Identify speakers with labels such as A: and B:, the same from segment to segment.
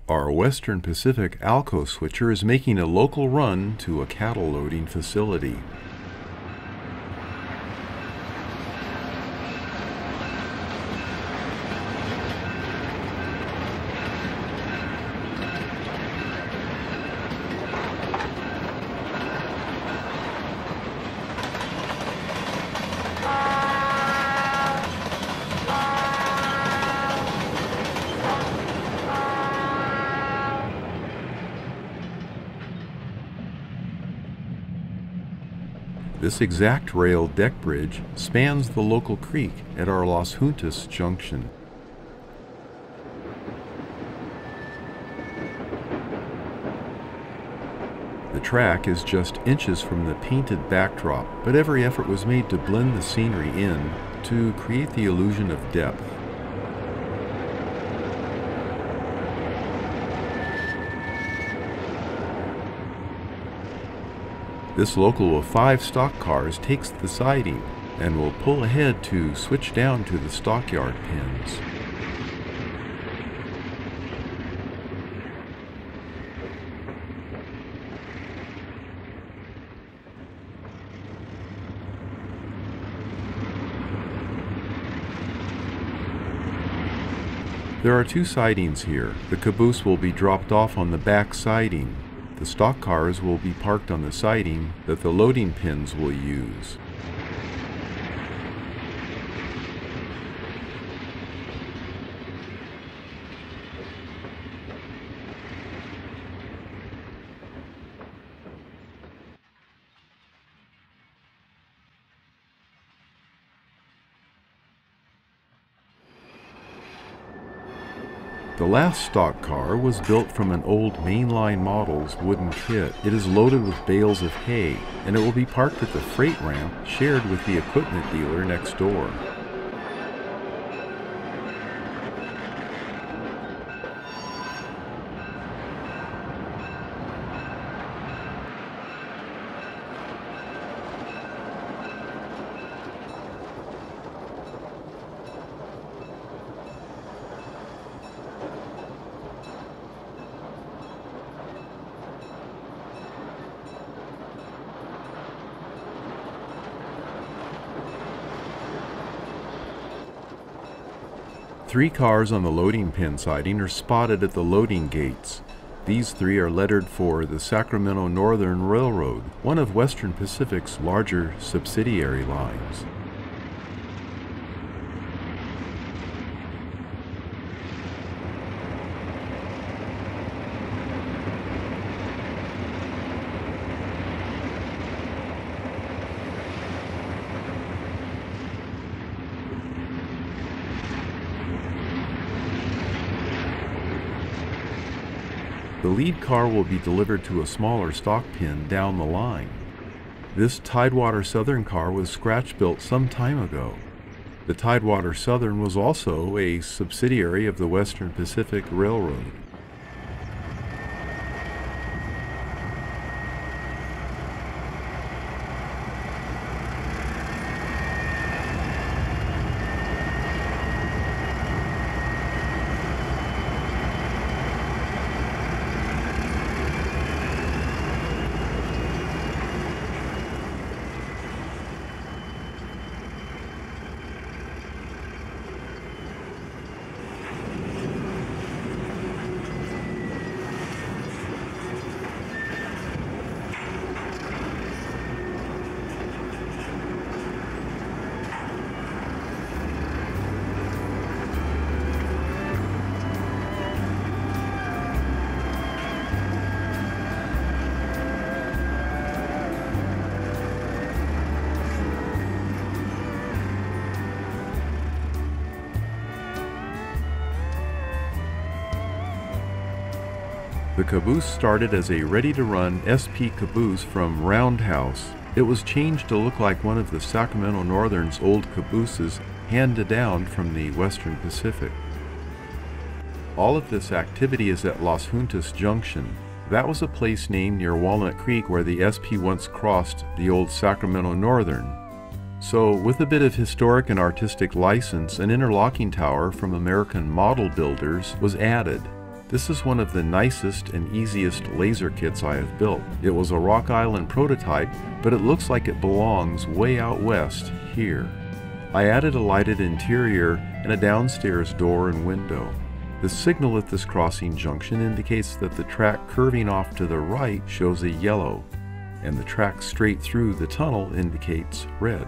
A: Our Western Pacific Alco switcher is making a local run to a cattle loading facility. This exact rail deck bridge spans the local creek at our Las Juntas junction. The track is just inches from the painted backdrop, but every effort was made to blend the scenery in to create the illusion of depth. This local of 5 stock cars takes the siding and will pull ahead to switch down to the stockyard pens. There are 2 sidings here. The caboose will be dropped off on the back siding. The stock cars will be parked on the siding that the loading pins will use. The last stock car was built from an old mainline model's wooden kit. It is loaded with bales of hay, and it will be parked at the freight ramp shared with the equipment dealer next door. Three cars on the loading pin siding are spotted at the loading gates. These 3 are lettered for the Sacramento Northern Railroad, one of Western Pacific's larger subsidiary lines. The lead car will be delivered to a smaller stock pen down the line. This Tidewater Southern car was scratch-built some time ago. The Tidewater Southern was also a subsidiary of the Western Pacific Railroad. The caboose started as a ready-to-run SP caboose from Roundhouse. It was changed to look like one of the Sacramento Northern's old cabooses handed down from the Western Pacific. All of this activity is at Las Juntas Junction. That was a place named near Walnut Creek where the SP once crossed the old Sacramento Northern. So, with a bit of historic and artistic license, an interlocking tower from American Model Builders was added. This is one of the nicest and easiest laser kits I have built. It was a Rock Island prototype, but it looks like it belongs way out west here. I added a lighted interior and a downstairs door and window. The signal at this crossing junction indicates that the track curving off to the right shows a yellow, and the track straight through the tunnel indicates red.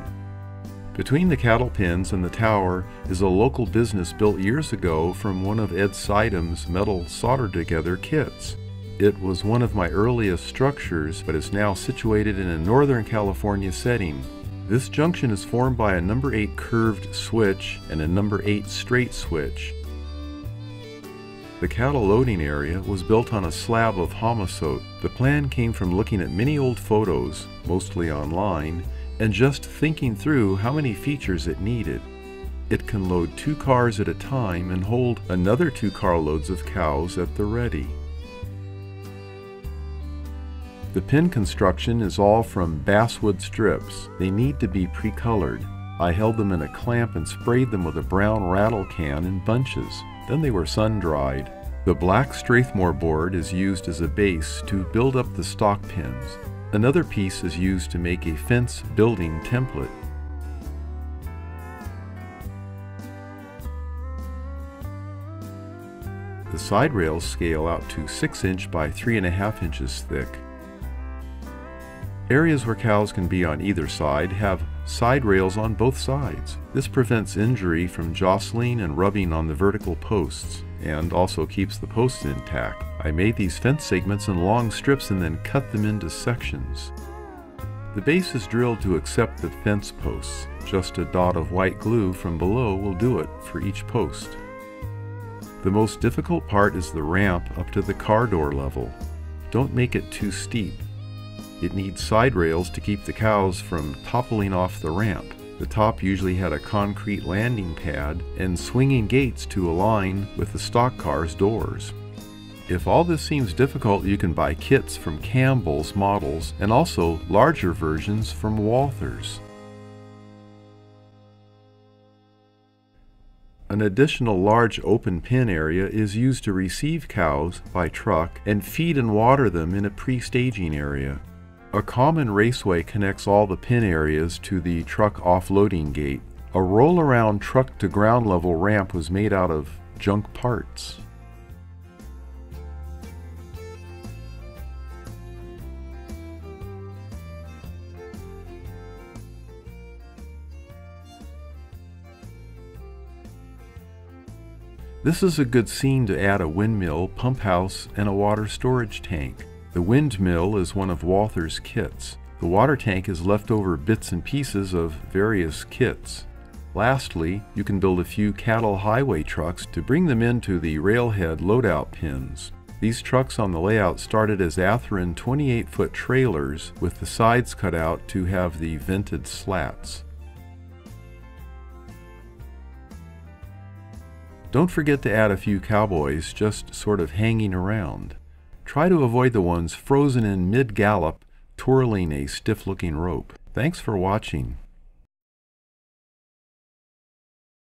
A: Between the cattle pens and the tower is a local business built years ago from one of Ed Sidham's metal soldered together kits. It was one of my earliest structures, but is now situated in a Northern California setting. This junction is formed by a number 8 curved switch and a number 8 straight switch. The cattle loading area was built on a slab of homosote. The plan came from looking at many old photos, mostly online, and just thinking through how many features it needed. It can load 2 cars at a time and hold another 2 carloads of cows at the ready. The pin construction is all from basswood strips. They need to be pre-colored. I held them in a clamp and sprayed them with a brown rattle can in bunches. Then they were sun-dried. The black Strathmore board is used as a base to build up the stock pins. Another piece is used to make a fence building template. The side rails scale out to 6" by 3½ inches thick. Areas where cows can be on either side have side rails on both sides. This prevents injury from jostling and rubbing on the vertical posts, and also keeps the posts intact. I made these fence segments in long strips and then cut them into sections. The base is drilled to accept the fence posts. Just a dot of white glue from below will do it for each post. The most difficult part is the ramp up to the car door level. Don't make it too steep. It needs side rails to keep the cows from toppling off the ramp. The top usually had a concrete landing pad and swinging gates to align with the stock car's doors. If all this seems difficult, you can buy kits from Campbell's models and also larger versions from Walther's. An additional large open pen area is used to receive cows by truck and feed and water them in a pre-staging area. A common raceway connects all the pen areas to the truck offloading gate. A roll-around truck to ground level ramp was made out of junk parts. This is a good scene to add a windmill, pump house, and a water storage tank. The windmill is one of Walther's kits. The water tank is leftover bits and pieces of various kits. Lastly, you can build a few cattle highway trucks to bring them into the railhead loadout pins. These trucks on the layout started as Athearn 28-foot trailers with the sides cut out to have the vented slats. Don't forget to add a few cowboys just sort of hanging around. Try to avoid the ones frozen in mid-gallop, twirling a stiff-looking rope. Thanks for watching.